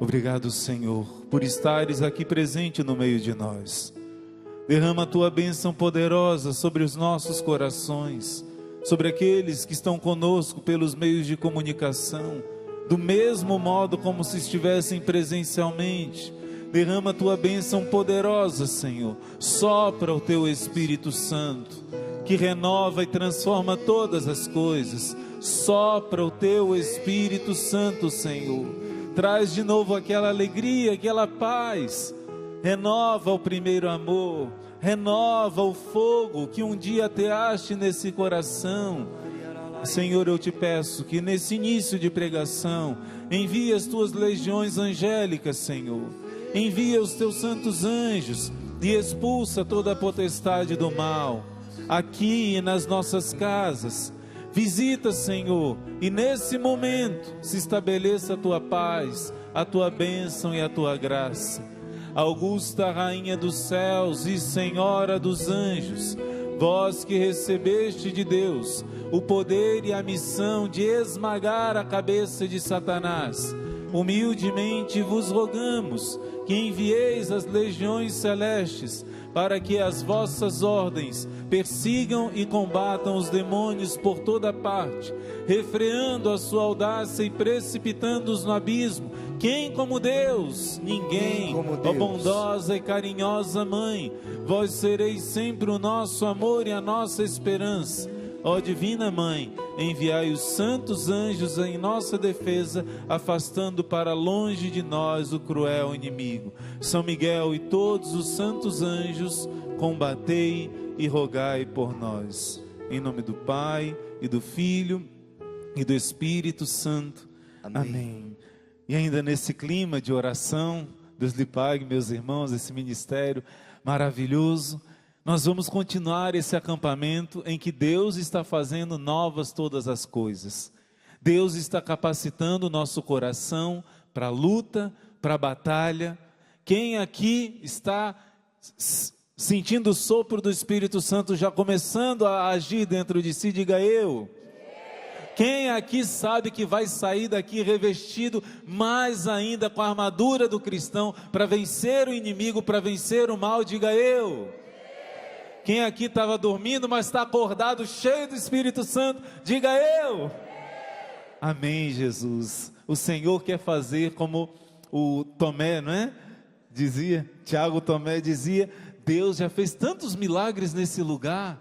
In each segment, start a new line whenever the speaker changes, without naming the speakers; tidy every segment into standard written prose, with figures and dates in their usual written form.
Obrigado, Senhor, por estares aqui presente no meio de nós. Derrama a tua bênção poderosa sobre os nossos corações, sobre aqueles que estão conosco pelos meios de comunicação, do mesmo modo como se estivessem presencialmente. Derrama a tua bênção poderosa, Senhor. Sopra o teu Espírito Santo, que renova e transforma todas as coisas. Sopra o teu Espírito Santo, Senhor. Traz de novo aquela alegria, aquela paz. Renova o primeiro amor. Renova o fogo que um dia ateaste nesse coração. Senhor, eu te peço que nesse início de pregação, envie as tuas legiões angélicas, Senhor. Envia os teus santos anjos e expulsa toda a potestade do mal, aqui e nas nossas casas. Visita, Senhor, e nesse momento se estabeleça a tua paz, a tua bênção e a tua graça. Augusta Rainha dos céus e Senhora dos anjos, vós que recebeste de Deus o poder e a missão de esmagar a cabeça de Satanás, humildemente vos rogamos que envieis as legiões celestes para que as vossas ordens persigam e combatam os demônios por toda parte, refreando a sua audácia e precipitando-os no abismo. Quem como Deus? Ninguém. Ó bondosa e carinhosa Mãe, vós sereis sempre o nosso amor e a nossa esperança. Ó Divina Mãe, enviai os santos anjos em nossa defesa, afastando para longe de nós o cruel inimigo. São Miguel e todos os santos anjos, combatei e rogai por nós. Em nome do Pai, e do Filho, e do Espírito Santo. Amém. Amém. E ainda nesse clima de oração, Deus lhe pague, meus irmãos, esse ministério maravilhoso. Nós vamos continuar esse acampamento em que Deus está fazendo novas todas as coisas. Deus está capacitando o nosso coração para a luta, para a batalha. Quem aqui está sentindo o sopro do Espírito Santo já começando a agir dentro de si, diga eu. Quem aqui sabe que vai sair daqui revestido mais ainda com a armadura do cristão para vencer o inimigo, para vencer o mal, diga eu. Quem aqui estava dormindo, mas está acordado, cheio do Espírito Santo, diga eu. Amém, Jesus. O Senhor quer fazer como o Tomé, não é? Dizia, Tiago Tomé dizia, Deus já fez tantos milagres nesse lugar.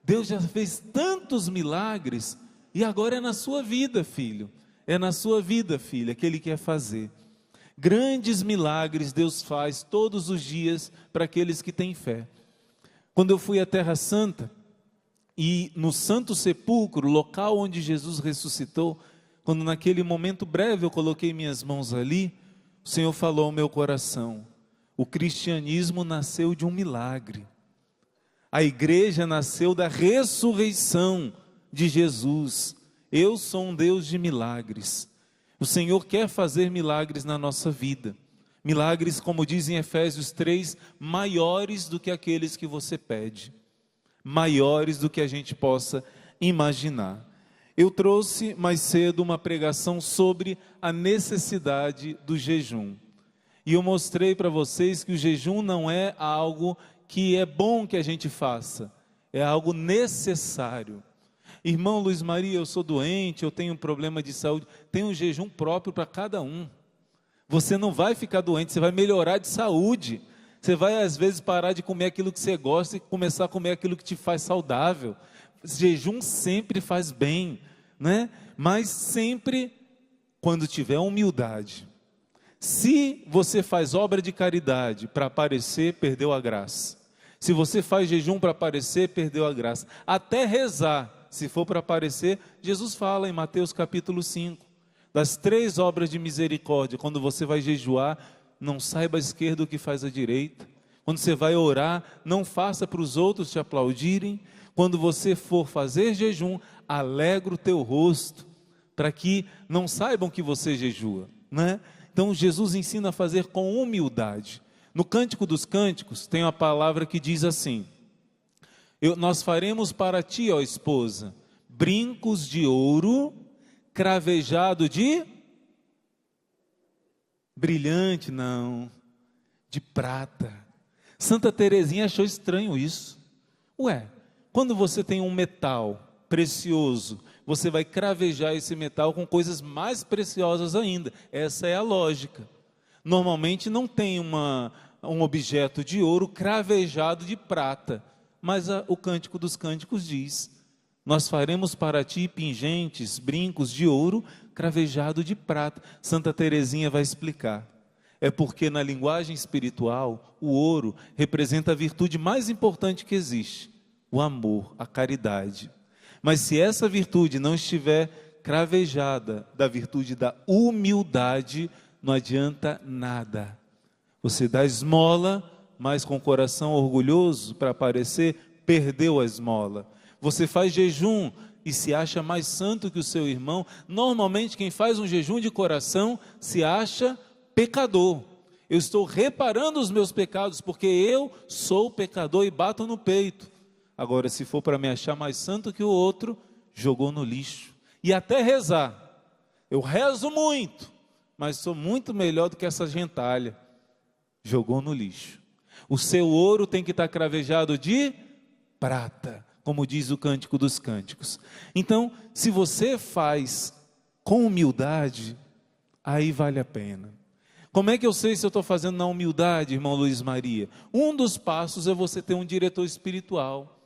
Deus já fez tantos milagres. E agora é na sua vida, filho. É na sua vida, filha, que Ele quer fazer. Grandes milagres Deus faz todos os dias para aqueles que têm fé. Quando eu fui à Terra Santa, e no Santo Sepulcro, local onde Jesus ressuscitou, quando naquele momento breve eu coloquei minhas mãos ali, o Senhor falou ao meu coração, o cristianismo nasceu de um milagre. A igreja nasceu da ressurreição de Jesus. Eu sou um Deus de milagres. O Senhor quer fazer milagres na nossa vida. Milagres, como diz em Efésios 3, maiores do que aqueles que você pede, maiores do que a gente possa imaginar. Eu trouxe mais cedo uma pregação sobre a necessidade do jejum. E eu mostrei para vocês que o jejum não é algo que é bom que a gente faça, é algo necessário. Irmão Luiz Maria, eu sou doente, eu tenho um problema de saúde, tem um jejum próprio para cada um. Você não vai ficar doente, você vai melhorar de saúde. Você vai às vezes parar de comer aquilo que você gosta e começar a comer aquilo que te faz saudável. Jejum sempre faz bem, né? Mas sempre quando tiver humildade. Se você faz obra de caridade para aparecer, perdeu a graça. Se você faz jejum para aparecer, perdeu a graça. Até rezar, se for para aparecer, Jesus fala em Mateus capítulo 5. Das 3 obras de misericórdia, quando você vai jejuar, não saiba à esquerda o que faz à direita. Quando você vai orar, não faça para os outros te aplaudirem. Quando você for fazer jejum, alegra o teu rosto, para que não saibam que você jejua, né? Então Jesus ensina a fazer com humildade. No Cântico dos Cânticos, tem uma palavra que diz assim, nós faremos para ti, ó esposa, brincos de ouro, cravejado de Brilhante, não, de prata. Santa Teresinha achou estranho isso. Ué, quando você tem um metal precioso, você vai cravejar esse metal com coisas mais preciosas ainda. Essa é a lógica. Normalmente não tem um objeto de ouro cravejado de prata, mas o Cântico dos Cânticos diz: nós faremos para ti pingentes, brincos de ouro cravejado de prata. Santa Teresinha vai explicar. É porque na linguagem espiritual, o ouro representa a virtude mais importante que existe, o amor, a caridade. Mas se essa virtude não estiver cravejada da virtude da humildade, não adianta nada. Você dá esmola, mas com o coração orgulhoso para aparecer, perdeu a esmola. Você faz jejum e se acha mais santo que o seu irmão. Normalmente quem faz um jejum de coração se acha pecador. Eu estou reparando os meus pecados porque eu sou pecador e bato no peito. Agora, se for para me achar mais santo que o outro, jogou no lixo. E até rezar. Eu rezo muito, mas sou muito melhor do que essa gentalha. Jogou no lixo. O seu ouro tem que estar cravejado de prata, como diz o Cântico dos Cânticos. Então, se você faz com humildade, aí vale a pena. Como é que eu sei se eu estou fazendo na humildade, irmão Luiz Maria? Um dos passos é você ter um diretor espiritual.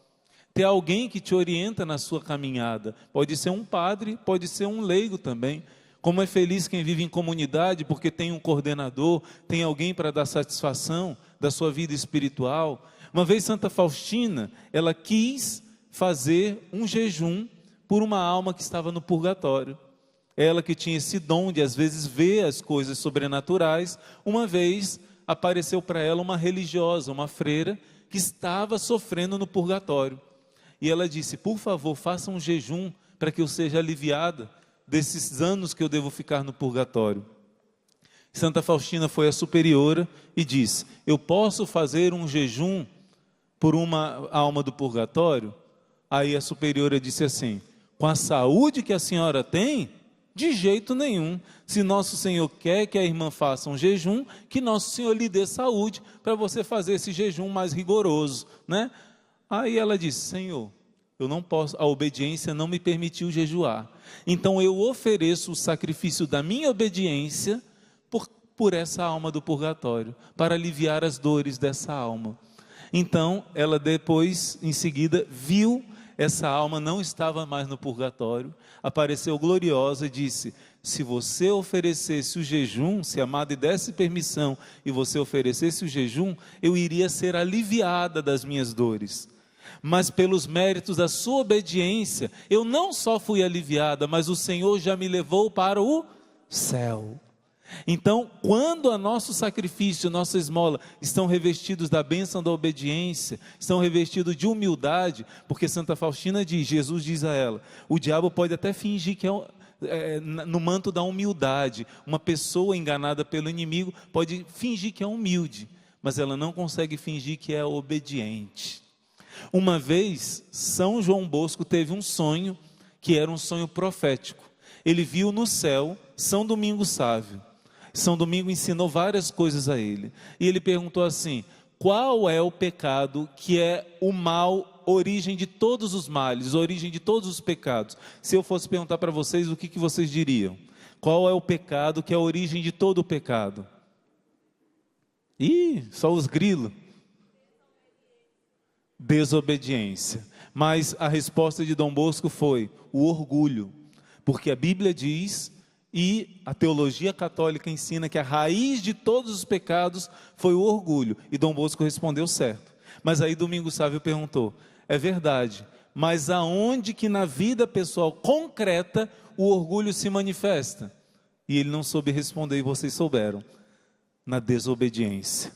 Ter alguém que te orienta na sua caminhada. Pode ser um padre, pode ser um leigo também. Como é feliz quem vive em comunidade, porque tem um coordenador, tem alguém para dar satisfação da sua vida espiritual. Uma vez Santa Faustina, ela quis fazer um jejum por uma alma que estava no purgatório. Ela que tinha esse dom de às vezes ver as coisas sobrenaturais. Uma vez apareceu para ela uma religiosa, uma freira, que estava sofrendo no purgatório. E ela disse: por favor, faça um jejum para que eu seja aliviada desses anos que eu devo ficar no purgatório. Santa Faustina foi a superiora e disse: eu posso fazer um jejum por uma alma do purgatório? Aí a superiora disse assim: com a saúde que a senhora tem, de jeito nenhum. Se Nosso Senhor quer que a irmã faça um jejum, que Nosso Senhor lhe dê saúde para você fazer esse jejum mais rigoroso, né? Aí ela disse: Senhor, eu não posso, a obediência não me permitiu jejuar. Então eu ofereço o sacrifício da minha obediência por essa alma do purgatório, para aliviar as dores dessa alma. Então ela depois, em seguida, viu essa alma não estava mais no purgatório, apareceu gloriosa e disse: se você oferecesse o jejum, se a madre desse permissão e você oferecesse o jejum, eu iria ser aliviada das minhas dores. Mas pelos méritos da sua obediência, eu não só fui aliviada, mas o Senhor já me levou para o céu. Então, quando o nosso sacrifício, nossa esmola, estão revestidos da bênção da obediência, estão revestidos de humildade, porque Santa Faustina diz, Jesus diz a ela, o diabo pode até fingir que no manto da humildade, uma pessoa enganada pelo inimigo pode fingir que é humilde, mas ela não consegue fingir que é obediente. Uma vez, São João Bosco teve um sonho, que era um sonho profético. Ele viu no céu São Domingos Sávio. São Domingo ensinou várias coisas a ele. E ele perguntou assim: qual é o pecado que é o mal, origem de todos os males, origem de todos os pecados? Se eu fosse perguntar para vocês, o que vocês diriam? Qual é o pecado que é a origem de todo o pecado? Ih, só os grilos. Desobediência. Mas a resposta de Dom Bosco foi o orgulho. Porque a Bíblia diz, e a teologia católica ensina, que a raiz de todos os pecados foi o orgulho. E Dom Bosco respondeu certo. Mas aí Domingos Sávio perguntou: é verdade, mas aonde que na vida pessoal concreta o orgulho se manifesta? E ele não soube responder, e vocês souberam: na desobediência.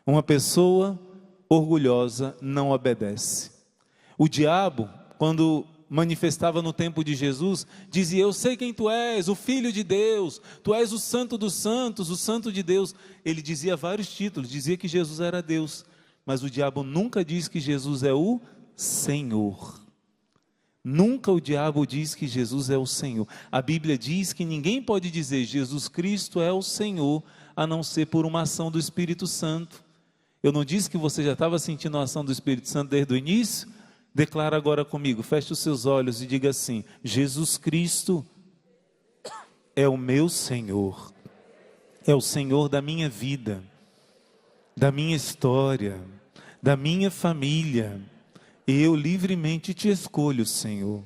Uma pessoa orgulhosa não obedece. O diabo, quando manifestava no tempo de Jesus, dizia: eu sei quem tu és, o Filho de Deus, tu és o Santo dos Santos, o Santo de Deus. Ele dizia vários títulos, dizia que Jesus era Deus, mas o diabo nunca diz que Jesus é o Senhor. Nunca o diabo diz que Jesus é o Senhor. A Bíblia diz que ninguém pode dizer Jesus Cristo é o Senhor, a não ser por uma ação do Espírito Santo. Eu não disse que você já estava sentindo a ação do Espírito Santo desde o início? Declara agora comigo, feche os seus olhos e diga assim: Jesus Cristo é o meu Senhor, é o Senhor da minha vida, da minha história, da minha família. Eu livremente te escolho, Senhor,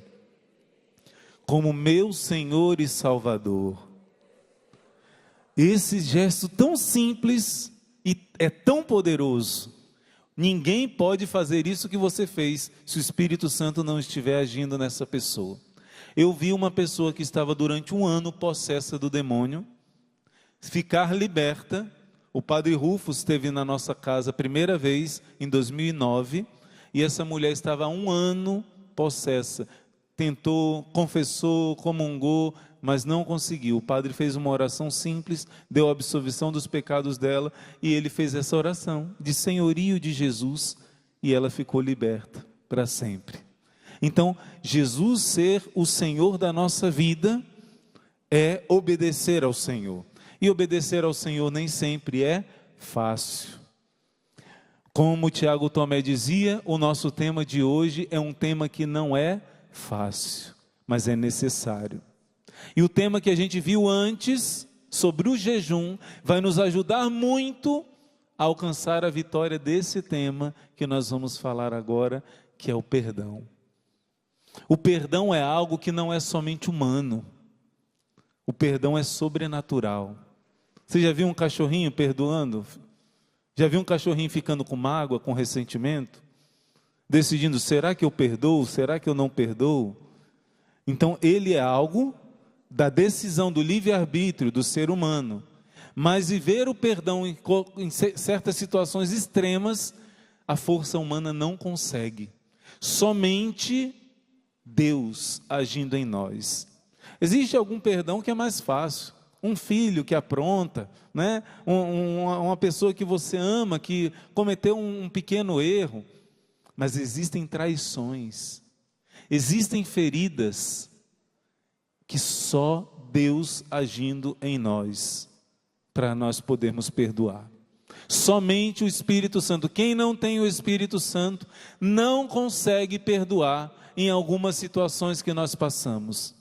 como meu Senhor e Salvador. Esse gesto tão simples e é tão poderoso. Ninguém pode fazer isso que você fez se o Espírito Santo não estiver agindo nessa pessoa. Eu vi uma pessoa que estava durante um ano possessa do demônio ficar liberta. O padre Rufus esteve na nossa casa a primeira vez em 2009 e essa mulher estava há um ano possessa. Tentou, confessou, comungou, mas não conseguiu. O padre fez uma oração simples, deu a absolvição dos pecados dela e ele fez essa oração de senhorio de Jesus e ela ficou liberta para sempre. Então, Jesus ser o Senhor da nossa vida é obedecer ao Senhor. E obedecer ao Senhor nem sempre é fácil. Como Tiago Tomé dizia, o nosso tema de hoje é um tema que não é fácil, mas é necessário. E o tema que a gente viu antes, sobre o jejum, vai nos ajudar muito a alcançar a vitória desse tema que nós vamos falar agora, que é o perdão. O perdão é algo que não é somente humano. O perdão é sobrenatural. Você já viu um cachorrinho perdoando? Já viu um cachorrinho ficando com mágoa, com ressentimento? Decidindo, será que eu perdoo? Será que eu não perdoo? Então, ele é algo da decisão do livre-arbítrio do ser humano. Mas viver o perdão em certas situações extremas, a força humana não consegue. Somente Deus agindo em nós. Existe algum perdão que é mais fácil. Um filho que apronta, né? Uma pessoa que você ama, que cometeu um pequeno erro. Mas existem traições, existem feridas, que só Deus agindo em nós, para nós podermos perdoar. Somente o Espírito Santo. Quem não tem o Espírito Santo, não consegue perdoar em algumas situações que nós passamos.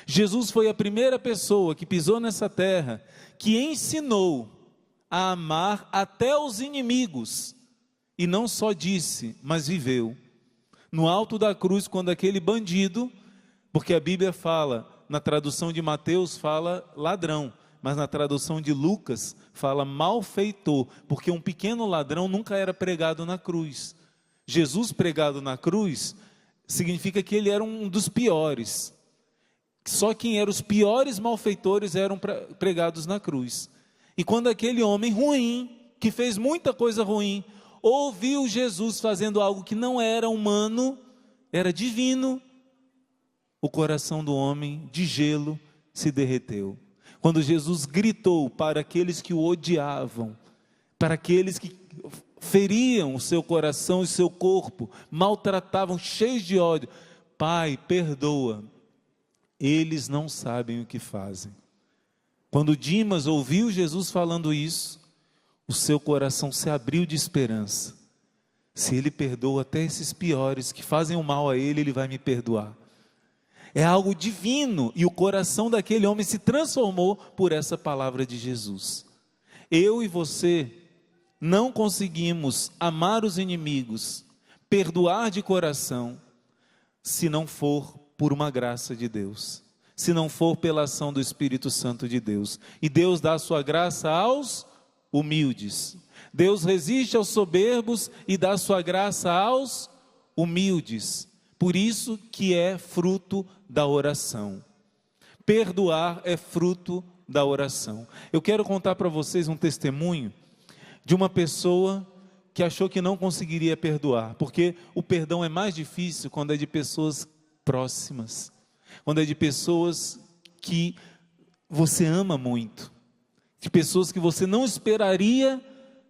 Jesus foi a primeira pessoa que pisou nessa terra, que ensinou a amar até os inimigos, e não só disse, mas viveu. No alto da cruz, quando aquele bandido, porque a Bíblia fala, na tradução de Mateus fala ladrão, mas na tradução de Lucas fala malfeitor, porque um pequeno ladrão nunca era pregado na cruz. Jesus pregado na cruz, significa que ele era um dos piores. Só quem eram os piores malfeitores eram pregados na cruz. E quando aquele homem ruim, que fez muita coisa ruim, ouviu Jesus fazendo algo que não era humano, era divino, o coração do homem de gelo se derreteu. Quando Jesus gritou para aqueles que o odiavam, para aqueles que feriam o seu coração e o seu corpo, maltratavam, cheios de ódio: Pai, perdoa, eles não sabem o que fazem. Quando Dimas ouviu Jesus falando isso, o seu coração se abriu de esperança. Se ele perdoa até esses piores que fazem o mal a ele, ele vai me perdoar. É algo divino, e o coração daquele homem se transformou por essa palavra de Jesus. Eu e você não conseguimos amar os inimigos, perdoar de coração, se não for por uma graça de Deus, se não for pela ação do Espírito Santo de Deus. E Deus dá a sua graça aos humildes. Deus resiste aos soberbos e dá a sua graça aos humildes. Por isso que é fruto da oração. Perdoar é fruto da oração. Eu quero contar para vocês um testemunho de uma pessoa que achou que não conseguiria perdoar, porque o perdão é mais difícil quando é de pessoas próximas, quando é de pessoas que você ama muito, de pessoas que você não esperaria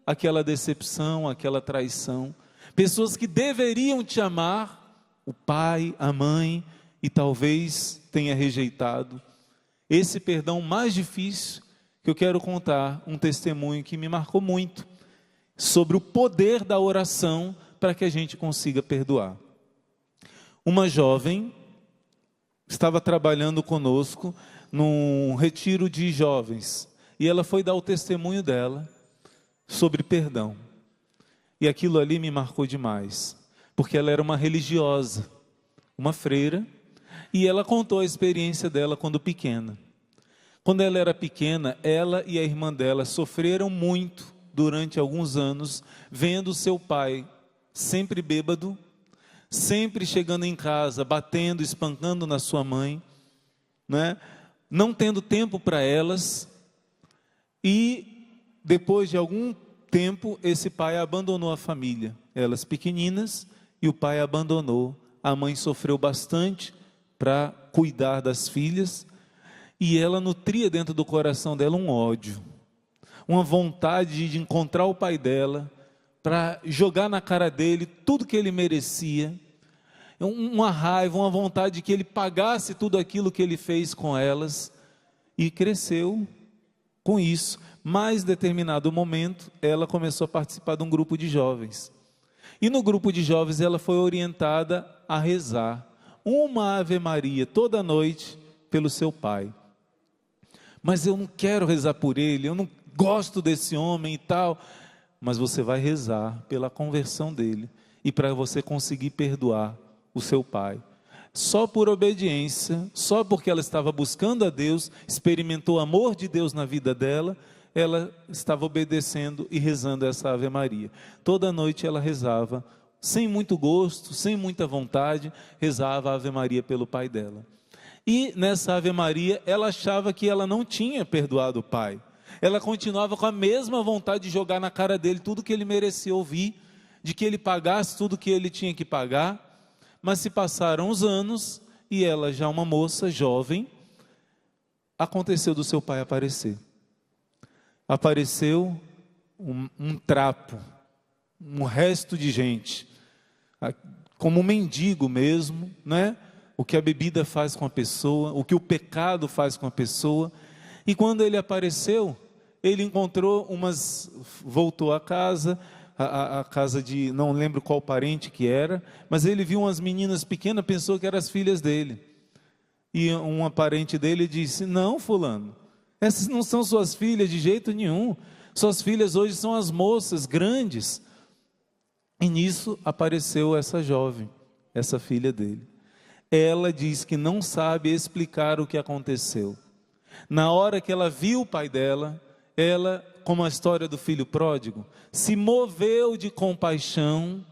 aquela decepção, aquela traição, pessoas que deveriam te amar, o pai, a mãe, e talvez tenha rejeitado. Esse perdão mais difícil, que eu quero contar um testemunho que me marcou muito, sobre o poder da oração para que a gente consiga perdoar. Uma jovem estava trabalhando conosco num retiro de jovens, e ela foi dar o testemunho dela sobre perdão. E aquilo ali me marcou demais, porque ela era uma religiosa, uma freira, e ela contou a experiência dela quando pequena. Quando ela era pequena, ela e a irmã dela sofreram muito durante alguns anos, vendo seu pai sempre bêbado, sempre chegando em casa, batendo, espancando na sua mãe, né? Não tendo tempo para elas. E depois de algum tempo, esse pai abandonou a família, elas pequeninas, e o pai abandonou. A mãe sofreu bastante para cuidar das filhas, e ela nutria dentro do coração dela um ódio, uma vontade de encontrar o pai dela, para jogar na cara dele tudo que ele merecia, uma raiva, uma vontade de que ele pagasse tudo aquilo que ele fez com elas, e cresceu com isso. Mas em determinado momento, ela começou a participar de um grupo de jovens, e no grupo de jovens ela foi orientada a rezar uma Ave Maria toda noite pelo seu pai. Mas eu não quero rezar por ele, eu não gosto desse homem e tal. Mas você vai rezar pela conversão dele e para você conseguir perdoar o seu pai. Só por obediência, só porque ela estava buscando a Deus, experimentou o amor de Deus na vida dela, ela estava obedecendo e rezando essa Ave Maria. Toda noite ela rezava, sem muito gosto, sem muita vontade, rezava a Ave Maria pelo pai dela. E nessa Ave Maria, ela achava que ela não tinha perdoado o pai. Ela continuava com a mesma vontade de jogar na cara dele tudo que ele merecia ouvir, de que ele pagasse tudo que ele tinha que pagar. Mas se passaram os anos, e ela já uma moça jovem, aconteceu do seu pai aparecer. Apareceu um trapo, um resto de gente, como um mendigo mesmo, né? O que a bebida faz com a pessoa, o que o pecado faz com a pessoa. E quando ele apareceu, ele encontrou voltou à casa, a casa de, não lembro qual parente que era, mas ele viu umas meninas pequenas, pensou que eram as filhas dele. E uma parente dele disse: não, fulano, essas não são suas filhas de jeito nenhum, suas filhas hoje são as moças grandes. E nisso apareceu essa jovem, essa filha dele. Ela diz que não sabe explicar o que aconteceu. Na hora que ela viu o pai dela, ela, como a história do filho pródigo, se moveu de compaixão,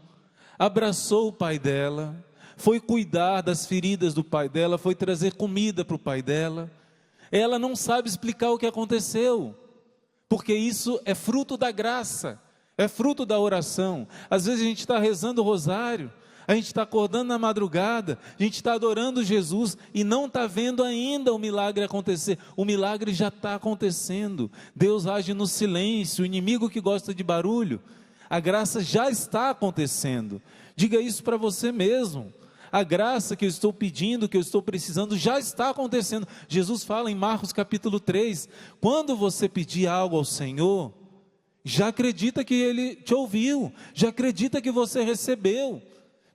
abraçou o pai dela, foi cuidar das feridas do pai dela, foi trazer comida para o pai dela. Ela não sabe explicar o que aconteceu, porque isso é fruto da graça, é fruto da oração. Às vezes a gente está rezando o rosário, a gente está acordando na madrugada, a gente está adorando Jesus e não está vendo ainda o milagre acontecer. O milagre já está acontecendo. Deus age no silêncio. O inimigo que gosta de barulho, a graça já está acontecendo. Diga isso para você mesmo. A graça que eu estou pedindo, que eu estou precisando, já está acontecendo. Jesus fala em Marcos capítulo 3, quando você pedir algo ao Senhor, já acredita que Ele te ouviu, já acredita que você recebeu.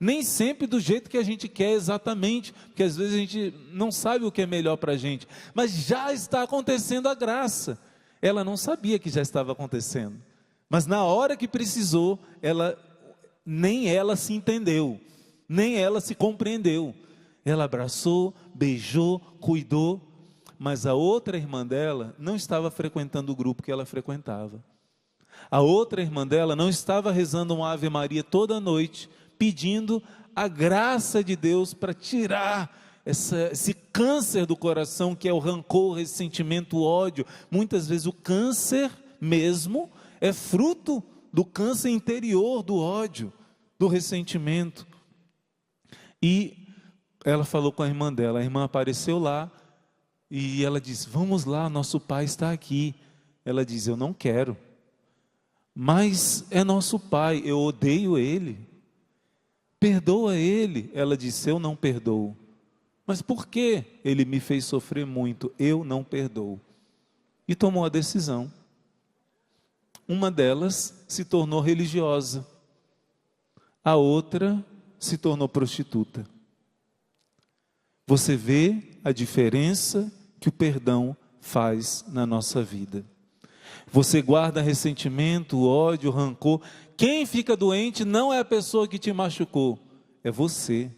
Nem sempre do jeito que a gente quer exatamente, porque às vezes a gente não sabe o que é melhor para a gente, mas já está acontecendo a graça. Ela não sabia que já estava acontecendo, mas na hora que precisou, nem ela se entendeu, nem ela se compreendeu. Ela abraçou, beijou, cuidou, mas a outra irmã dela não estava frequentando o grupo que ela frequentava. A outra irmã dela não estava rezando uma Ave Maria toda noite, pedindo a graça de Deus para tirar esse câncer do coração, que é o rancor, o ressentimento, o ódio. Muitas vezes o câncer mesmo é fruto do câncer interior, do ódio, do ressentimento. E ela falou com a irmã dela, a irmã apareceu lá, e ela disse: vamos lá, nosso pai está aqui. Ela diz: eu não quero, mas é nosso pai, eu odeio ele. perdoa ele. Ela disse: eu não perdoo. Mas por que ele me fez sofrer muito? Eu não perdoo. E tomou a decisão. Uma delas se tornou religiosa, a outra se tornou prostituta. Você vê a diferença que o perdão faz na nossa vida. Você guarda ressentimento, ódio, rancor. Quem fica doente não é a pessoa que te machucou, é você.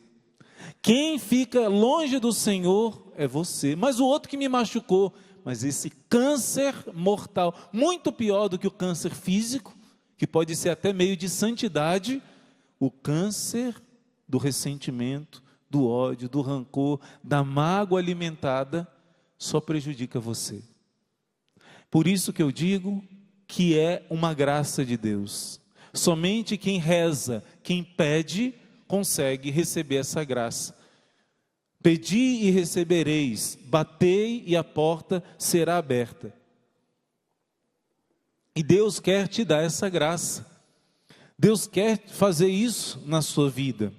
Quem fica longe do Senhor é você. Mas o outro que me machucou, mas esse câncer mortal, muito pior do que o câncer físico, que pode ser até meio de santidade, o câncer do ressentimento, do ódio, do rancor, da mágoa alimentada, só prejudica você. Por isso que eu digo que é uma graça de Deus. Somente quem reza, quem pede, consegue receber essa graça. Pedi e recebereis, batei e a porta será aberta. E Deus quer te dar essa graça. Deus quer fazer isso na sua vida.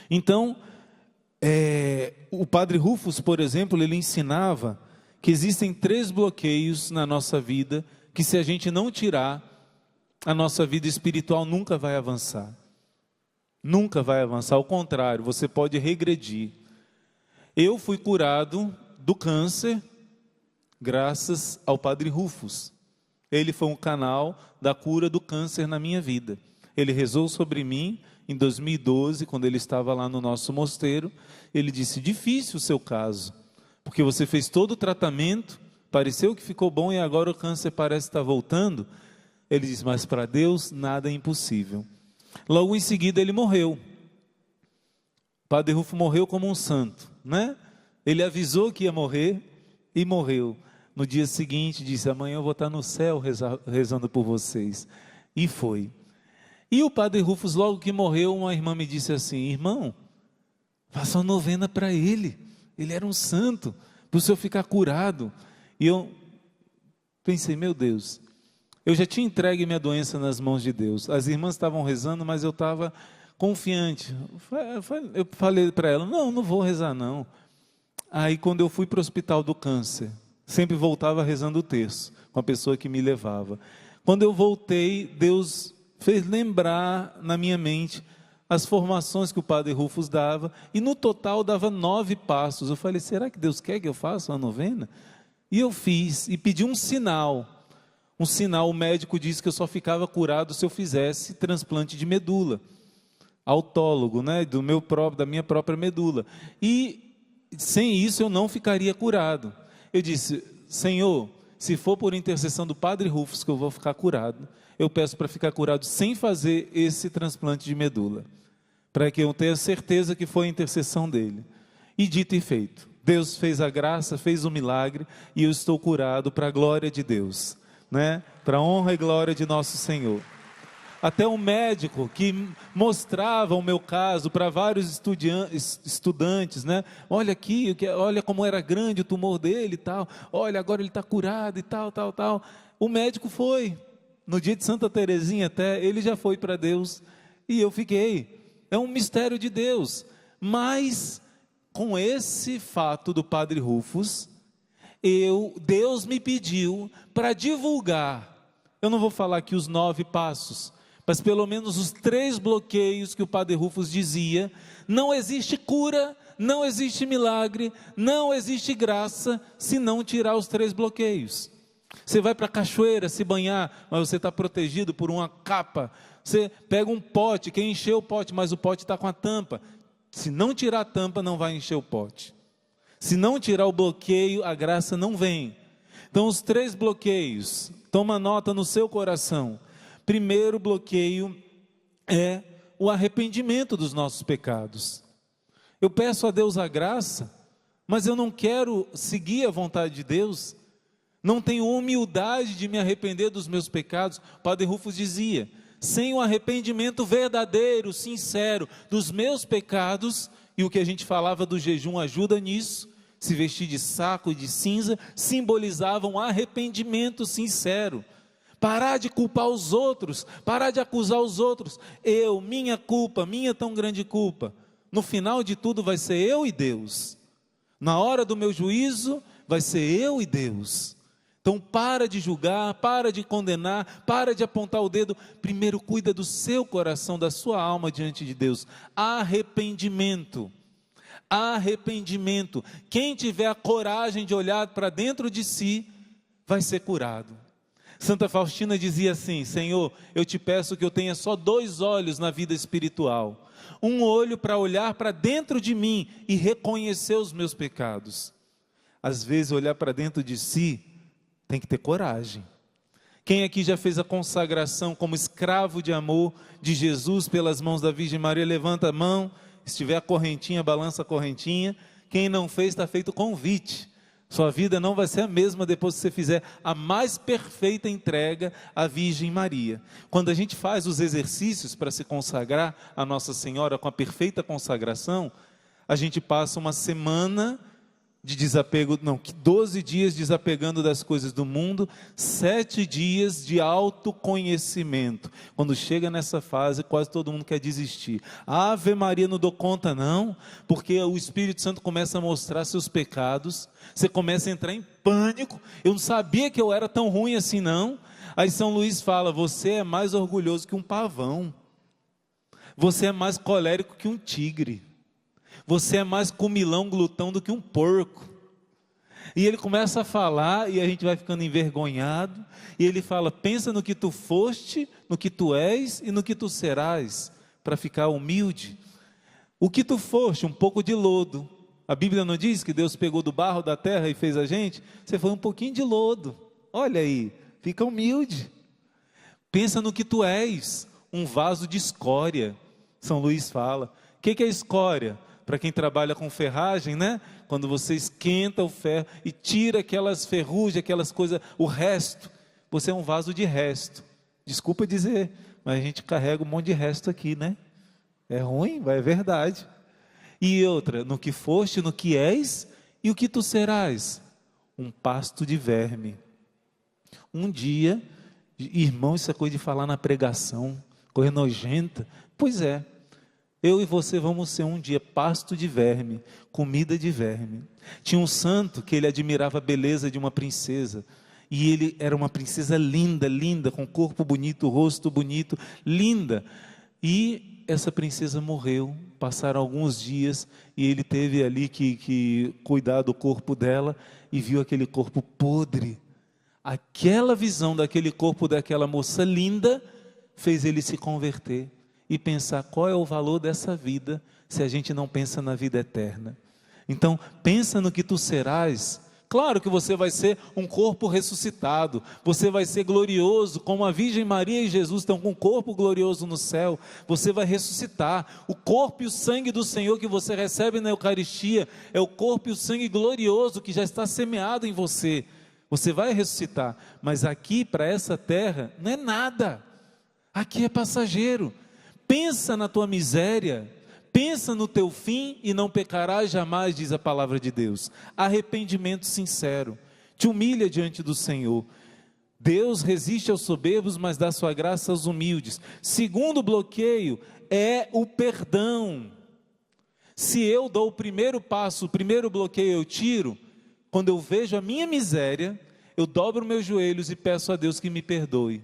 Então, o Padre Rufus, por exemplo, ele ensinava que existem 3 bloqueios na nossa vida, que se a gente não tirar, a nossa vida espiritual nunca vai avançar. Nunca vai avançar, ao contrário, você pode regredir. Eu fui curado do câncer graças ao Padre Rufus. Ele foi um canal da cura do câncer na minha vida. Ele rezou sobre mim em 2012, quando ele estava lá no nosso mosteiro. Ele disse: difícil o seu caso, porque você fez todo o tratamento, pareceu que ficou bom e agora o câncer parece estar voltando. Ele disse: mas para Deus nada é impossível. Logo em seguida ele morreu. O Padre Rufo morreu como um santo, né? Ele avisou que ia morrer e morreu. No dia seguinte disse: amanhã eu vou estar no céu rezando por vocês. E foi. E o Padre Rufus, logo que morreu, uma irmã me disse assim: irmão, faça uma novena para ele. Ele era um santo, para o senhor ficar curado. E eu pensei: meu Deus, eu já tinha entregue minha doença nas mãos de Deus. As irmãs estavam rezando, mas eu estava confiante. Eu falei para ela: não vou rezar não. Aí quando eu fui para o hospital do câncer, sempre voltava rezando o terço, com a pessoa que me levava. Quando eu voltei, Deus fez lembrar na minha mente as formações que o Padre Rufus dava, e no total dava 9 passos. Eu falei: será que Deus quer que eu faça uma novena? E eu fiz, e pedi um sinal. Um sinal, o médico disse que eu só ficava curado se eu fizesse transplante de medula. Autólogo, né, da minha própria medula. E sem isso eu não ficaria curado. Eu disse: Senhor, se for por intercessão do Padre Rufus que eu vou ficar curado, eu peço para ficar curado sem fazer esse transplante de medula, para que eu tenha certeza que foi a intercessão dele. E dito e feito, Deus fez a graça, fez o milagre, e eu estou curado para a glória de Deus, né? Para a honra e glória de nosso Senhor. Até um médico que mostrava o meu caso para vários estudantes, né? Olha aqui, olha como era grande o tumor dele e tal, olha, agora ele está curado e tal. O médico foi, no dia de Santa Teresinha até, ele já foi para Deus, e eu fiquei. É um mistério de Deus. Mas com esse fato do Padre Rufus, Deus me pediu para divulgar. Eu não vou falar aqui os 9 passos, mas pelo menos os 3 bloqueios que o Padre Rufus dizia. Não existe cura, não existe milagre, não existe graça, se não tirar os 3 bloqueios. Você vai para a cachoeira se banhar, mas você está protegido por uma capa. Você pega um pote, quer encher o pote, mas o pote está com a tampa. Se não tirar a tampa, não vai encher o pote. Se não tirar o bloqueio, a graça não vem. Então os 3 bloqueios, toma nota no seu coração. Primeiro bloqueio é o arrependimento dos nossos pecados. Eu peço a Deus a graça, mas eu não quero seguir a vontade de Deus. Não tenho humildade de me arrepender dos meus pecados. O Padre Rufus dizia: sem o arrependimento verdadeiro, sincero, dos meus pecados, e o que a gente falava do jejum ajuda nisso, se vestir de saco e de cinza, simbolizava um arrependimento sincero. parar de culpar os outros, parar de acusar os outros. Minha culpa, minha tão grande culpa. No final de tudo vai ser eu e Deus. Na hora do meu juízo, vai ser eu e Deus. Então para de julgar, para de condenar, para de apontar o dedo. Primeiro cuida do seu coração, da sua alma diante de Deus. Arrependimento. Arrependimento. Quem tiver a coragem de olhar para dentro de si, vai ser curado. Santa Faustina dizia assim: Senhor, eu te peço que eu tenha só 2 olhos na vida espiritual. Um olho para olhar para dentro de mim e reconhecer os meus pecados. Às vezes olhar para dentro de si, tem que ter coragem. Quem aqui já fez a consagração como escravo de amor de Jesus pelas mãos da Virgem Maria? Levanta a mão. Se tiver a correntinha, balança a correntinha. Quem não fez, está feito convite. Sua vida não vai ser a mesma depois que você fizer a mais perfeita entrega à Virgem Maria. Quando a gente faz os exercícios para se consagrar a Nossa Senhora com a perfeita consagração, a gente passa uma semana de desapego, 12 dias desapegando das coisas do mundo, 7 dias de autoconhecimento. Quando chega nessa fase, quase todo mundo quer desistir. Ave Maria, não dou conta não, porque o Espírito Santo começa a mostrar seus pecados, você começa a entrar em pânico. Eu não sabia que eu era tão ruim assim não. Aí São Luís fala: você é mais orgulhoso que um pavão, você é mais colérico que um tigre, você é mais comilão, glutão do que um porco. E ele começa a falar e a gente vai ficando envergonhado. E ele fala: pensa no que tu foste, no que tu és e no que tu serás, para ficar humilde. O que tu foste? Um pouco de lodo. A Bíblia não diz que Deus pegou do barro da terra e fez a gente? Você foi um pouquinho de lodo. Olha aí, fica humilde. Pensa no que tu és, um vaso de escória. São Luís fala. O que é escória? Para quem trabalha com ferragem, né? Quando você esquenta o ferro e tira aquelas ferrugens, aquelas coisas, o resto, você é um vaso de resto. Desculpa dizer, mas a gente carrega um monte de resto aqui, né? É ruim, mas é verdade. E outra, no que foste, no que és e o que tu serás? Um pasto de verme. Um dia, irmão, isso é coisa de falar na pregação, coisa nojenta. Pois é. Eu e você vamos ser um dia pasto de verme, comida de verme. Tinha um santo que ele admirava a beleza de uma princesa. E ele era uma princesa linda, linda, com corpo bonito, rosto bonito, linda. E essa princesa morreu, passaram alguns dias, e ele teve ali que cuidar do corpo dela, e viu aquele corpo podre. Aquela visão daquele corpo daquela moça linda, fez ele se converter. E pensar qual é o valor dessa vida, se a gente não pensa na vida eterna. Então, pensa no que tu serás. Claro que você vai ser um corpo ressuscitado, você vai ser glorioso, como a Virgem Maria e Jesus estão com um corpo glorioso no céu. Você vai ressuscitar. O corpo e o sangue do Senhor que você recebe na Eucaristia, é o corpo e o sangue glorioso que já está semeado em você. Você vai ressuscitar, mas aqui para essa terra não é nada, aqui é passageiro. Pensa na tua miséria, pensa no teu fim e não pecarás jamais, diz a palavra de Deus. Arrependimento sincero, te humilha diante do Senhor. Deus resiste aos soberbos, mas dá sua graça aos humildes. Segundo bloqueio é o perdão. Se eu dou o primeiro passo, o primeiro bloqueio eu tiro, quando eu vejo a minha miséria, eu dobro meus joelhos e peço a Deus que me perdoe.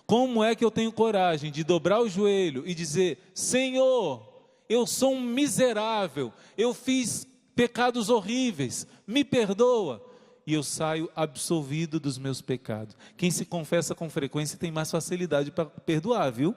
Como é que eu tenho coragem de dobrar o joelho e dizer: Senhor, eu sou um miserável, eu fiz pecados horríveis, me perdoa, e eu saio absolvido dos meus pecados. Quem se confessa com frequência tem mais facilidade para perdoar, viu?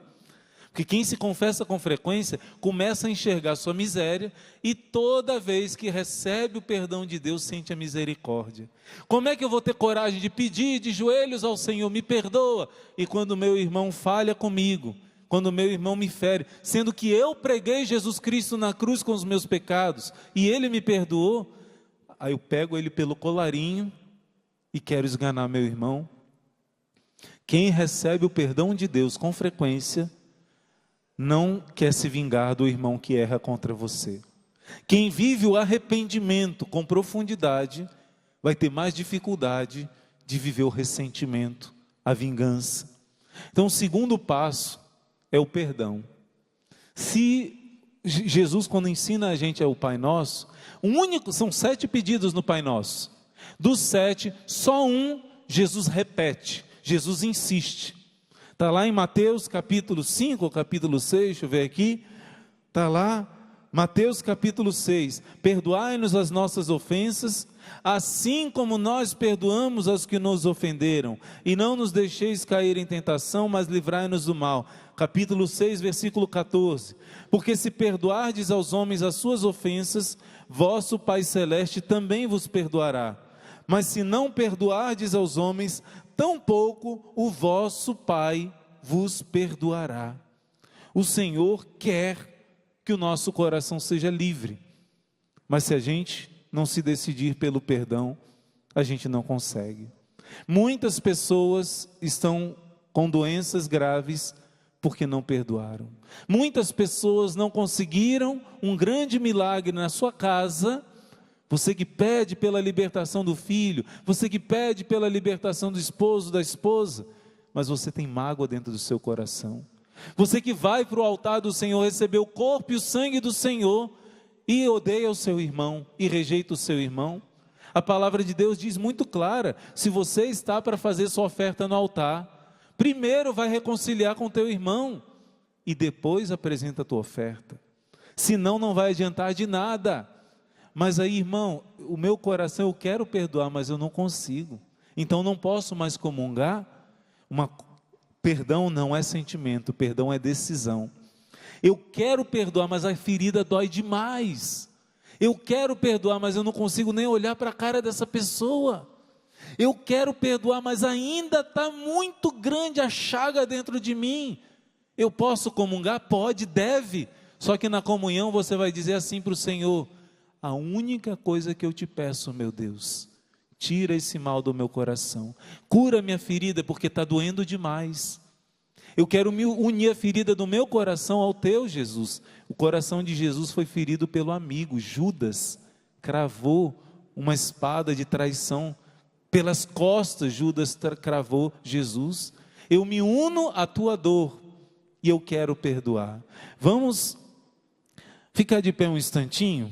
Porque quem se confessa com frequência começa a enxergar sua miséria e toda vez que recebe o perdão de Deus sente a misericórdia. Como é que eu vou ter coragem de pedir de joelhos ao Senhor: me perdoa? E quando meu irmão falha comigo, quando meu irmão me fere, sendo que eu preguei Jesus Cristo na cruz com os meus pecados e ele me perdoou, aí eu pego ele pelo colarinho e quero esganar meu irmão. Quem recebe o perdão de Deus com frequência não quer se vingar do irmão que erra contra você. Quem vive o arrependimento com profundidade vai ter mais dificuldade de viver o ressentimento, a vingança. Então, o segundo passo é o perdão. Se Jesus, quando ensina a gente o Pai Nosso, são 7 pedidos no Pai Nosso. Dos 7, só um Jesus repete, Jesus insiste. Está lá em Mateus capítulo 5 ou capítulo 6, deixa eu ver aqui. Está lá, Mateus capítulo 6. Perdoai-nos as nossas ofensas, assim como nós perdoamos aos que nos ofenderam. E não nos deixeis cair em tentação, mas livrai-nos do mal. Capítulo 6, versículo 14. Porque se perdoardes aos homens as suas ofensas, vosso Pai Celeste também vos perdoará. Mas se não perdoardes aos homens, tampouco o vosso Pai vos perdoará. O Senhor quer que o nosso coração seja livre, mas se a gente não se decidir pelo perdão, a gente não consegue. Muitas pessoas estão com doenças graves porque não perdoaram. Muitas pessoas não conseguiram um grande milagre na sua casa. Você que pede pela libertação do filho, você que pede pela libertação do esposo, da esposa, mas você tem mágoa dentro do seu coração. Você que vai para o altar do Senhor receber o corpo e o sangue do Senhor e odeia o seu irmão e rejeita o seu irmão. A palavra de Deus diz muito clara: se você está para fazer sua oferta no altar, primeiro vai reconciliar com teu irmão e depois apresenta a tua oferta. Senão não vai adiantar de nada. Mas aí, irmão, o meu coração, eu quero perdoar, mas eu não consigo. Então não posso mais comungar. Perdão não é sentimento, perdão é decisão. Eu quero perdoar, mas a ferida dói demais. Eu quero perdoar, mas eu não consigo nem olhar para a cara dessa pessoa. Eu quero perdoar, mas ainda está muito grande a chaga dentro de mim. Eu posso comungar? Pode, deve. Só que na comunhão você vai dizer assim para o Senhor: a única coisa que eu te peço, meu Deus, tira esse mal do meu coração, cura minha ferida, porque está doendo demais. Eu quero me unir a ferida do meu coração ao teu, Jesus. O coração de Jesus foi ferido pelo amigo, Judas, cravou uma espada de traição, pelas costas Judas cravou Jesus. Eu me uno à tua dor, e eu quero perdoar. Vamos ficar de pé um instantinho?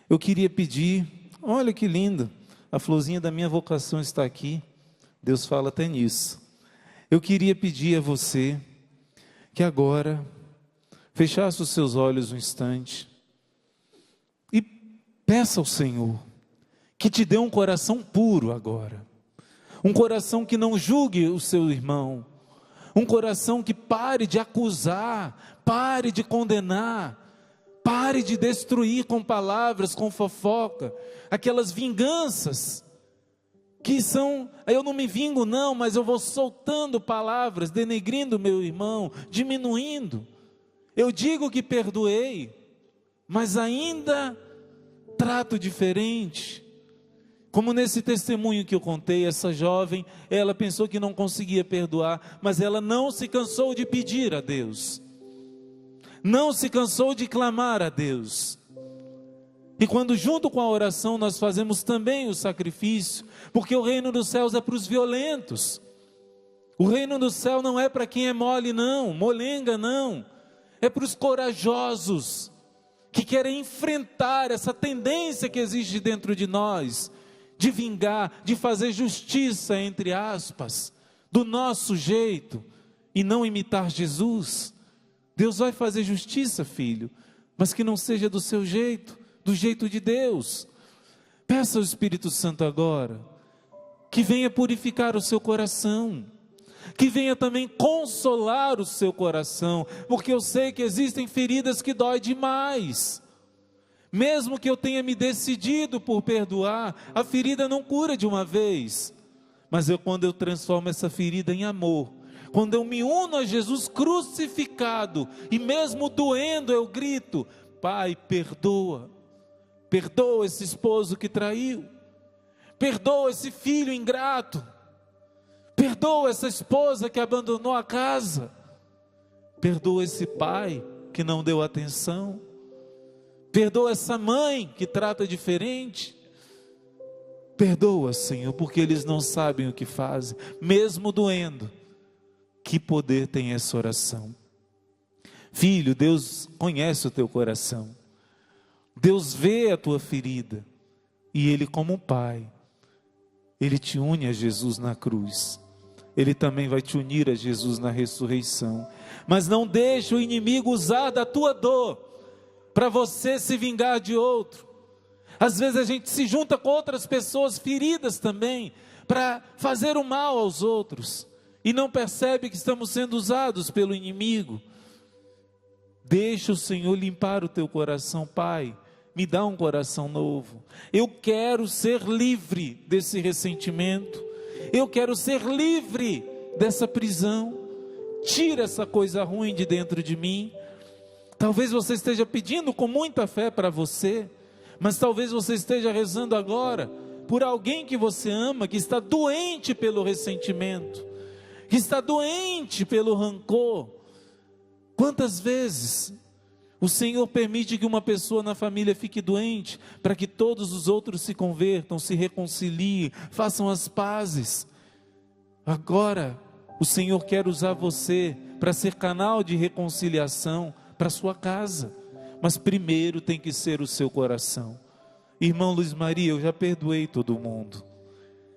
Eu queria pedir, olha que lindo, a florzinha da minha vocação está aqui, Deus fala até nisso. Eu queria pedir a você que agora fechasse os seus olhos um instante e peça ao Senhor que te dê um coração puro agora, um coração que não julgue o seu irmão, um coração que pare de acusar, pare de condenar, pare de destruir com palavras, com fofoca, aquelas vinganças que são, eu não me vingo não, mas eu vou soltando palavras, denegrindo meu irmão, diminuindo. Eu digo que perdoei, mas ainda trato diferente. Como nesse testemunho que eu contei, essa jovem, ela pensou que não conseguia perdoar, mas ela não se cansou de pedir a Deus. Não se cansou de clamar a Deus. E quando junto com a oração nós fazemos também o sacrifício, porque o reino dos céus é para os violentos. O reino do céu não é para quem é mole não, molenga não. É para os corajosos, que querem enfrentar essa tendência que existe dentro de nós, de vingar, de fazer justiça, entre aspas, do nosso jeito, e não imitar Jesus. Deus vai fazer justiça, filho, mas que não seja do seu jeito, do jeito de Deus. Peça ao Espírito Santo agora, que venha purificar o seu coração, que venha também consolar o seu coração, porque eu sei que existem feridas que dói demais. Mesmo que eu tenha me decidido por perdoar, a ferida não cura de uma vez, mas quando eu transformo essa ferida em amor, quando eu me uno a Jesus crucificado, e mesmo doendo eu grito: Pai, perdoa, perdoa esse esposo que traiu, perdoa esse filho ingrato, perdoa essa esposa que abandonou a casa, perdoa esse pai que não deu atenção, perdoa essa mãe que trata diferente. Perdoa, Senhor, porque eles não sabem o que fazem, mesmo doendo. Que poder tem essa oração? Filho, Deus conhece o teu coração. Deus vê a tua ferida. E Ele, como um pai, Ele te une a Jesus na cruz. Ele também vai te unir a Jesus na ressurreição. Mas não deixe o inimigo usar da tua dor para você se vingar de outro. Às vezes a gente se junta com outras pessoas feridas também para fazer o mal aos outros e não percebe que estamos sendo usados pelo inimigo. Deixa o Senhor limpar o teu coração, Pai. Me dá um coração novo. Eu quero ser livre desse ressentimento. Eu quero ser livre dessa prisão. Tira essa coisa ruim de dentro de mim. Talvez você esteja pedindo com muita fé para você, mas talvez você esteja rezando agora por alguém que você ama, que está doente pelo ressentimento, que está doente pelo rancor. Quantas vezes o Senhor permite que uma pessoa na família fique doente, para que todos os outros se convertam, se reconciliem, façam as pazes. Agora, o Senhor quer usar você para ser canal de reconciliação para sua casa. Mas primeiro tem que ser o seu coração. Irmão Luiz Maria, eu já perdoei todo mundo.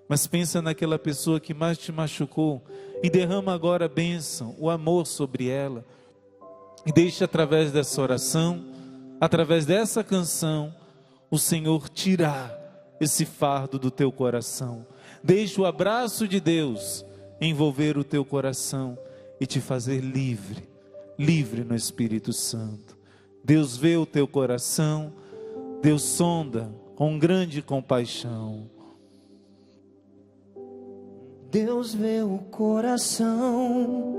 Mas pensa naquela pessoa que mais te machucou e derrama agora a bênção, o amor sobre ela. E deixa através dessa oração, através dessa canção, o Senhor tirar esse fardo do teu coração. Deixa o abraço de Deus envolver o teu coração e te fazer livre, livre no Espírito Santo. Deus vê o teu coração, Deus sonda com grande compaixão.
Deus vê o coração,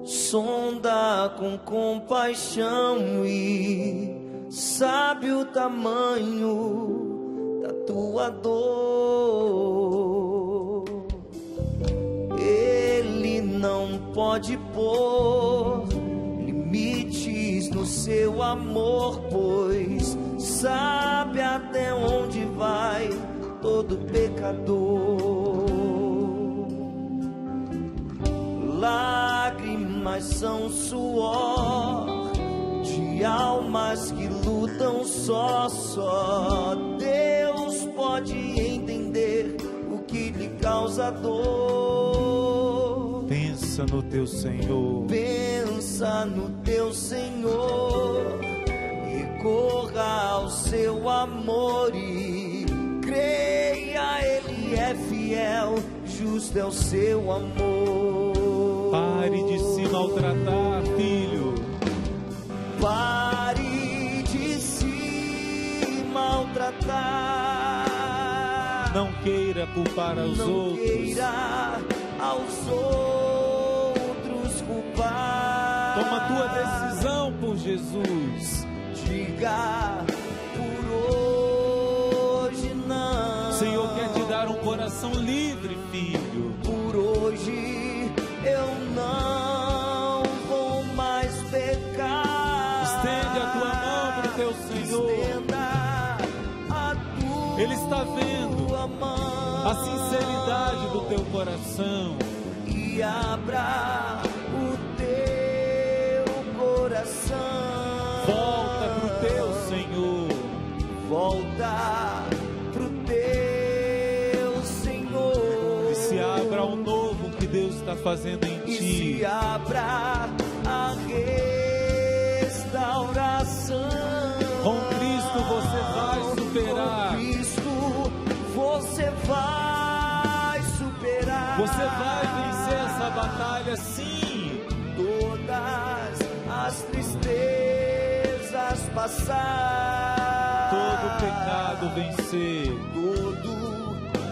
sonda com compaixão e sabe o tamanho da tua dor. Ele não pode pôr limites no seu amor, pois sabe até onde vai todo pecador. Lágrimas são suor de almas que lutam só Deus pode entender o que lhe causa dor.
Pensa no teu Senhor.
Pensa no teu Senhor e corra ao seu amor e creia, Ele é fiel, justo é o seu amor.
Pare de se maltratar, filho.
Pare de se maltratar.
Não queira culpar aos outros.
Não queira aos outros culpar.
Toma a tua decisão por Jesus.
Diga por hoje não.
O Senhor quer te dar um coração livre, filho.
Por hoje eu não vou mais pecar.
Estende a tua mão para o teu Senhor.
Estenda a tua
Ele está vendo
mão
a sinceridade do teu coração.
e abra o teu coração.
Volta para o teu Senhor.
Volta pro teu Senhor.
E se abra ao novo que Deus está fazendo em
E
ti.
se abra a restauração.
Com Cristo você vai superar.
Com Cristo você vai superar.
Você vai vencer essa batalha, sim.
Todas as tristezas passar.
Todo pecado vencer.
Todo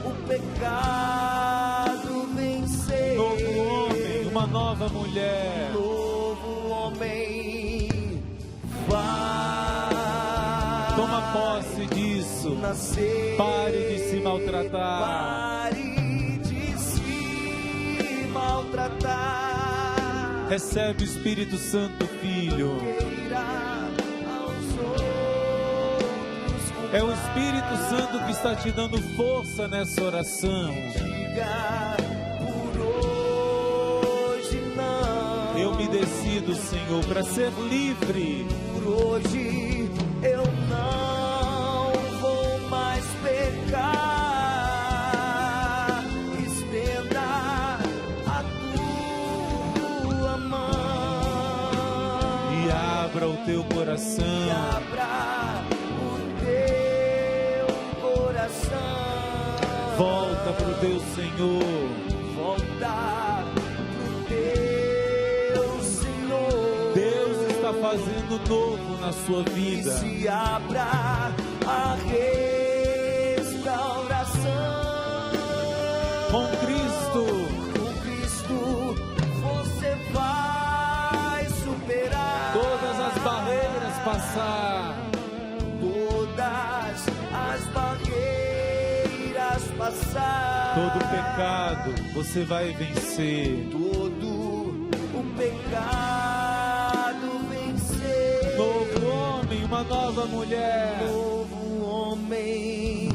o pecado vencer.
Novo homem, uma nova mulher.
Novo homem vai.
Toma posse disso.
Nascer.
Pare de se maltratar.
Pare de se maltratar.
Recebe o Espírito Santo, filho.
Queira aos outros
É o Espírito Santo que está te dando força nessa oração.
Diga por hoje não.
Eu me decido, Senhor, para ser livre.
Por hoje eu não vou mais pecar. Estenda a tua mão
E abra o teu coração.
e abra o teu coração.
Volta para o teu Senhor.
Volta pro teu Senhor.
Deus está fazendo novo na sua
E
vida.
se abra a restauração.
Com Cristo,
Você vai superar
todas as barreiras passar.
todas as barreiras passar.
Todo pecado você vai vencer.
Todo o pecado vencer.
Novo homem, uma nova mulher.
Novo homem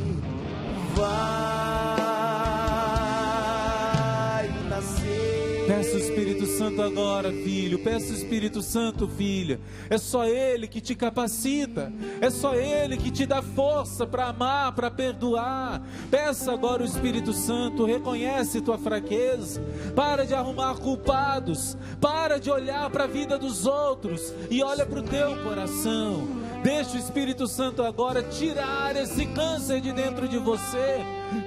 vai nascer.
Peça o Espírito Santo agora, filho. Peça o Espírito Santo, filha. É só Ele que te capacita. É só Ele que te dá força para amar, para perdoar. Peça agora o Espírito Santo. Reconhece tua fraqueza. Para de arrumar culpados. Para de olhar para a vida dos outros. E olha para o teu coração. Deixa o Espírito Santo agora tirar esse câncer de dentro de você.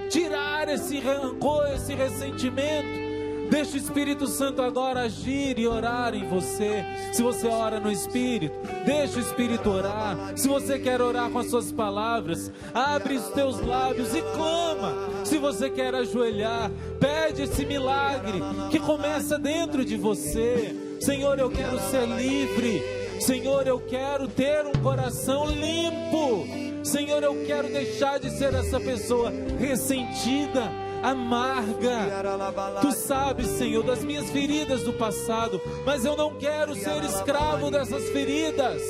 Tirar esse rancor, esse ressentimento. Deixa o Espírito Santo agora agir e orar em você. Se você ora no Espírito, deixa o Espírito orar. Se você quer orar com as suas palavras, abre os teus lábios e clama. Se você quer ajoelhar, pede esse milagre que começa dentro de você. Senhor, eu quero ser livre. Senhor, eu quero ter um coração limpo. Senhor, eu quero deixar de ser essa pessoa ressentida, amarga. Tu sabes, Senhor, das minhas feridas do passado, mas eu não quero ser escravo dessas feridas.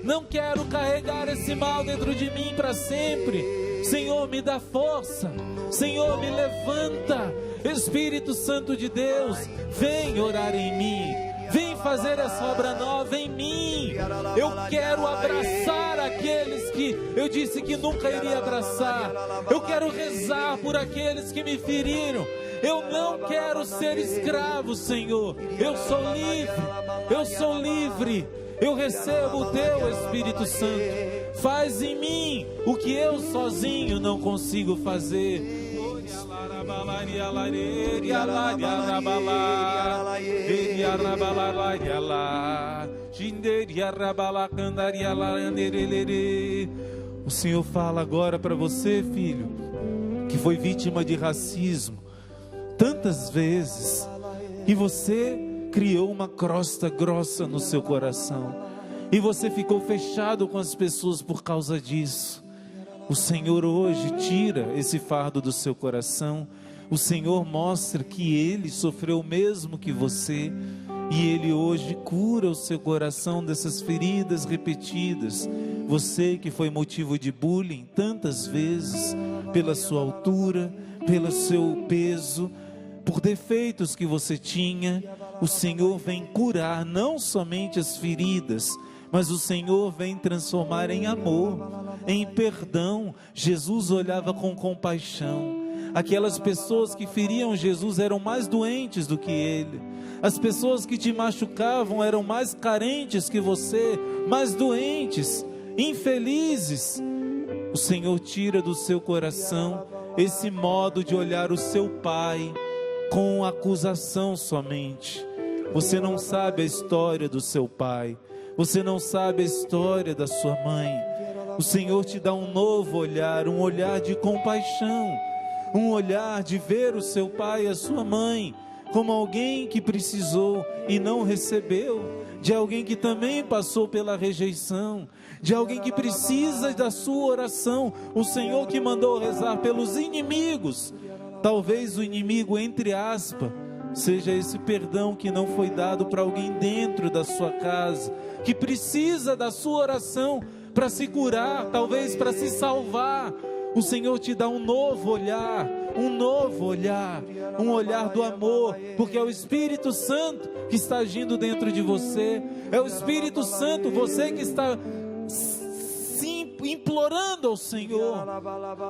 Não quero carregar esse mal dentro de mim para sempre. Senhor, me dá força. Senhor, me levanta. Espírito Santo de Deus, vem orar em mim. Vem fazer essa obra nova em mim. Eu quero abraçar aqueles que eu disse que nunca iria abraçar. Eu quero rezar por aqueles que me feriram. Eu não quero ser escravo, Senhor. Eu sou livre. Eu sou livre. Eu recebo o teu Espírito Santo. Faz em mim o que eu sozinho não consigo fazer. O Senhor fala agora para você, filho, que foi vítima de racismo tantas vezes, e você criou uma crosta grossa no seu coração, e você ficou fechado com as pessoas por causa disso. O Senhor hoje tira esse fardo do seu coração. O Senhor mostra que Ele sofreu o mesmo que você, e Ele hoje cura o seu coração dessas feridas repetidas. Você que foi motivo de bullying tantas vezes, pela sua altura, pelo seu peso, por defeitos que você tinha, o Senhor vem curar não somente as feridas, mas o Senhor vem transformar em amor, em perdão. Jesus olhava com compaixão. Aquelas pessoas que feriam Jesus eram mais doentes do que Ele. As pessoas que te machucavam eram mais carentes que você, mais doentes, infelizes. O Senhor tira do seu coração esse modo de olhar o seu Pai com acusação somente. Você não sabe a história do seu pai. Você não sabe a história da sua mãe. O Senhor te dá um novo olhar, um olhar de compaixão, um olhar de ver o seu pai e a sua mãe como alguém que precisou e não recebeu, de alguém que também passou pela rejeição, de alguém que precisa da sua oração. O Senhor que mandou rezar pelos inimigos. Talvez o inimigo, entre aspas, seja esse perdão que não foi dado para alguém dentro da sua casa, que precisa da sua oração para se curar, talvez para se salvar. O Senhor te dá um novo olhar, um olhar do amor, porque é o Espírito Santo que está agindo dentro de você, é o Espírito Santo, você que está implorando ao Senhor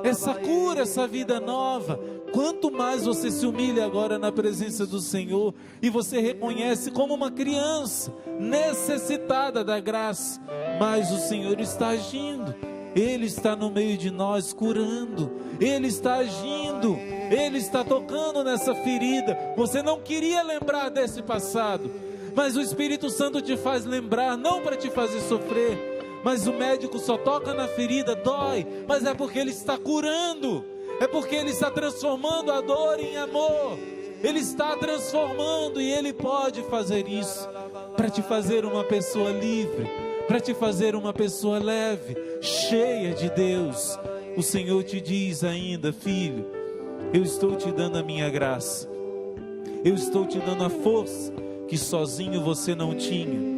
essa cura, essa vida nova. Quanto mais você se humilha agora na presença do Senhor e você reconhece como uma criança necessitada da graça, mais o Senhor está agindo. Ele está no meio de nós curando, Ele está agindo, Ele está tocando nessa ferida. Você não queria lembrar desse passado, mas o Espírito Santo te faz lembrar, não para te fazer sofrer. Mas o médico só toca na ferida, dói, mas é porque Ele está curando, é porque Ele está transformando a dor em amor. Ele está transformando e Ele pode fazer isso para te fazer uma pessoa livre, para te fazer uma pessoa leve, cheia de Deus. O Senhor te diz ainda: filho, eu estou te dando a minha graça, eu estou te dando a força que sozinho você não tinha.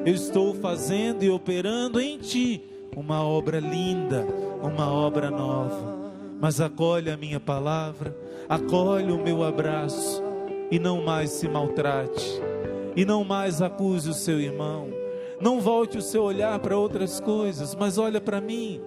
Eu estou fazendo e operando em ti uma obra linda, uma obra nova. Mas acolhe a minha palavra, acolhe o meu abraço e não mais se maltrate, e não mais acuse o seu irmão. Não volte o seu olhar para outras coisas, mas olha para mim.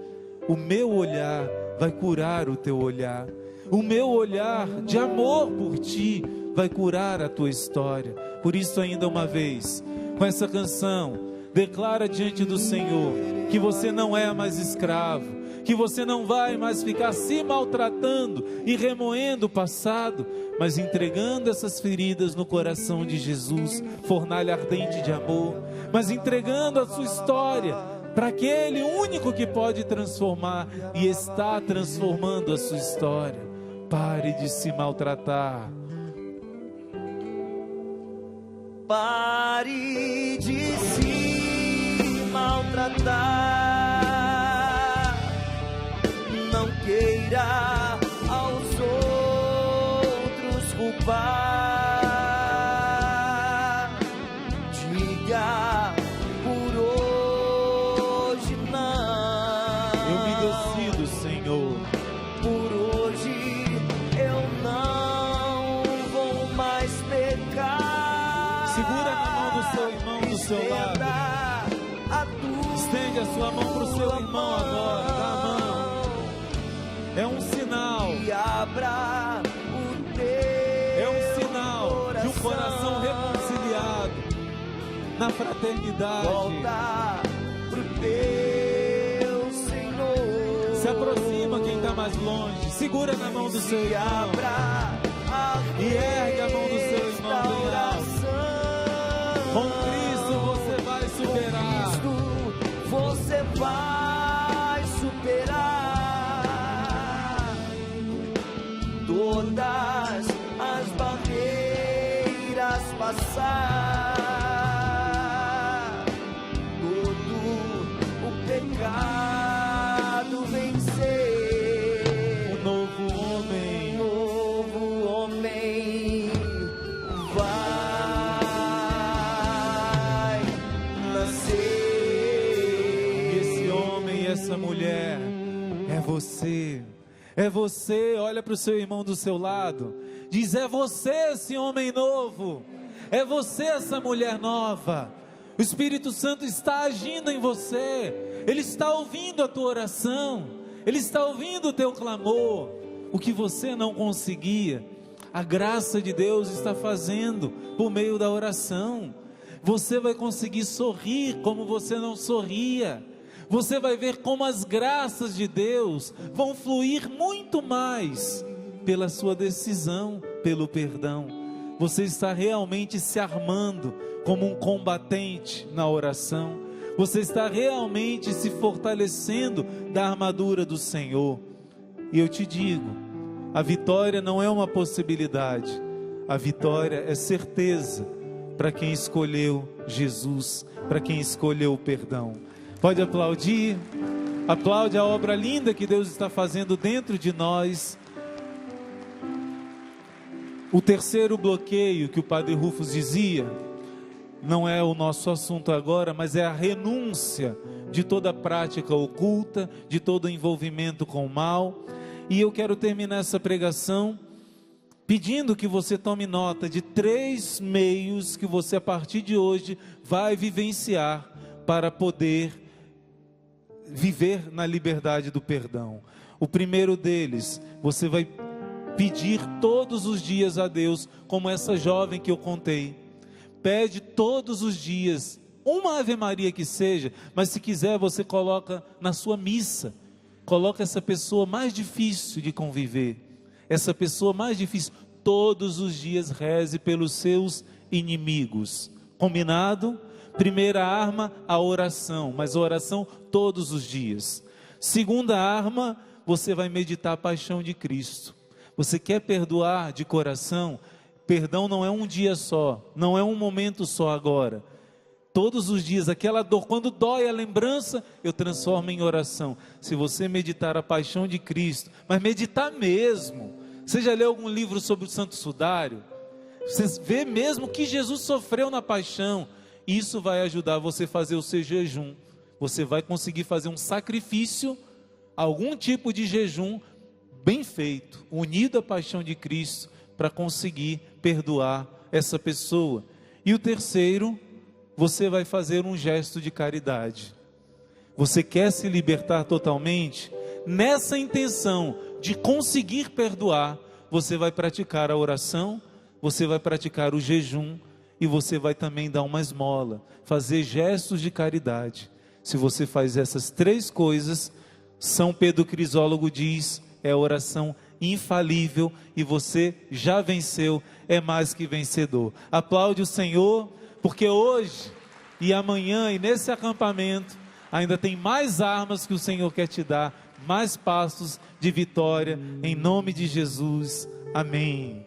O meu olhar vai curar o teu olhar. O meu olhar de amor por ti vai curar a tua história. Por isso, ainda uma vez, com essa canção, declara diante do Senhor que você não é mais escravo, que você não vai mais ficar se maltratando e remoendo o passado, mas entregando essas feridas no coração de Jesus, fornalha ardente de amor, mas entregando a sua história para aquele único que pode transformar e está transformando a sua história. Pare de se maltratar.
Pare de se maltratar. Não queira aos outros culpar. Diga por hoje não.
Eu me decido, Senhor.
Por hoje eu não vou mais pecar.
Segura na mão do seu irmão do seu lado. Estende a sua mão para o seu irmão agora. Dá a mão. É um sinal.
E abra o teu
É um sinal de um coração reconciliado na fraternidade.
Volta pro teu Senhor.
Se aproxima quem está mais longe. Segura na mão do seu
E
irmão.
abra
E ergue a mão do seu irmão bem alto. Com Cristo você vai superar.
Você vai superar todas as barreiras, passar todo o pecado, vencer.
Um novo
homem vai nascer.
Esse homem e essa mulher é você. É você. Olha para o seu irmão do seu lado. Diz: é você esse homem novo. É você essa mulher nova. O Espírito Santo está agindo em você. Ele está ouvindo a tua oração. Ele está ouvindo o teu clamor. O que você não conseguia, a graça de Deus está fazendo por meio da oração. Você vai conseguir sorrir como você não sorria. Você vai ver como as graças de Deus vão fluir muito mais pela sua decisão, pelo perdão. Você está realmente se armando como um combatente na oração. Você está realmente se fortalecendo da armadura do Senhor. E eu te digo, a vitória não é uma possibilidade. A vitória é certeza para quem escolheu Jesus, para quem escolheu o perdão. Pode aplaudir. Aplaude a obra linda que Deus está fazendo dentro de nós. O terceiro bloqueio que o Padre Rufus dizia não é o nosso assunto agora, mas é a renúncia de toda prática oculta, de todo envolvimento com o mal. E eu quero terminar essa pregação pedindo que você tome nota de 3 meios que você a partir de hoje vai vivenciar para poder viver na liberdade do perdão. O primeiro deles, você vai pedir todos os dias a Deus, como essa jovem que eu contei. Pede todos os dias, uma Ave Maria que seja, mas se quiser você coloca na sua missa, coloca essa pessoa mais difícil de conviver, essa pessoa mais difícil, todos os dias reze pelos seus inimigos, combinado? Primeira arma, a oração, mas a oração todos os dias. Segunda arma, você vai meditar a paixão de Cristo. Você quer perdoar de coração? Perdão não é um dia só, não é um momento só agora. Todos os dias, aquela dor, quando dói a lembrança, eu transformo em oração. Se você meditar a paixão de Cristo, mas meditar mesmo. Você já leu algum livro sobre o Santo Sudário? Você vê mesmo que Jesus sofreu na paixão. Isso vai ajudar você a fazer o seu jejum. Você vai conseguir fazer um sacrifício, algum tipo de jejum bem feito, unido à paixão de Cristo, para conseguir perdoar essa pessoa. E o terceiro, você vai fazer um gesto de caridade. Você quer se libertar totalmente? Nessa intenção de conseguir perdoar, você vai praticar a oração, você vai praticar o jejum e você vai também dar uma esmola, fazer gestos de caridade. Se você faz essas 3 coisas, São Pedro Crisólogo diz, é a oração infalível e você já venceu, é mais que vencedor. Aplaude o Senhor, porque hoje e amanhã e nesse acampamento ainda tem mais armas que o Senhor quer te dar, mais passos de vitória, em nome de Jesus, amém.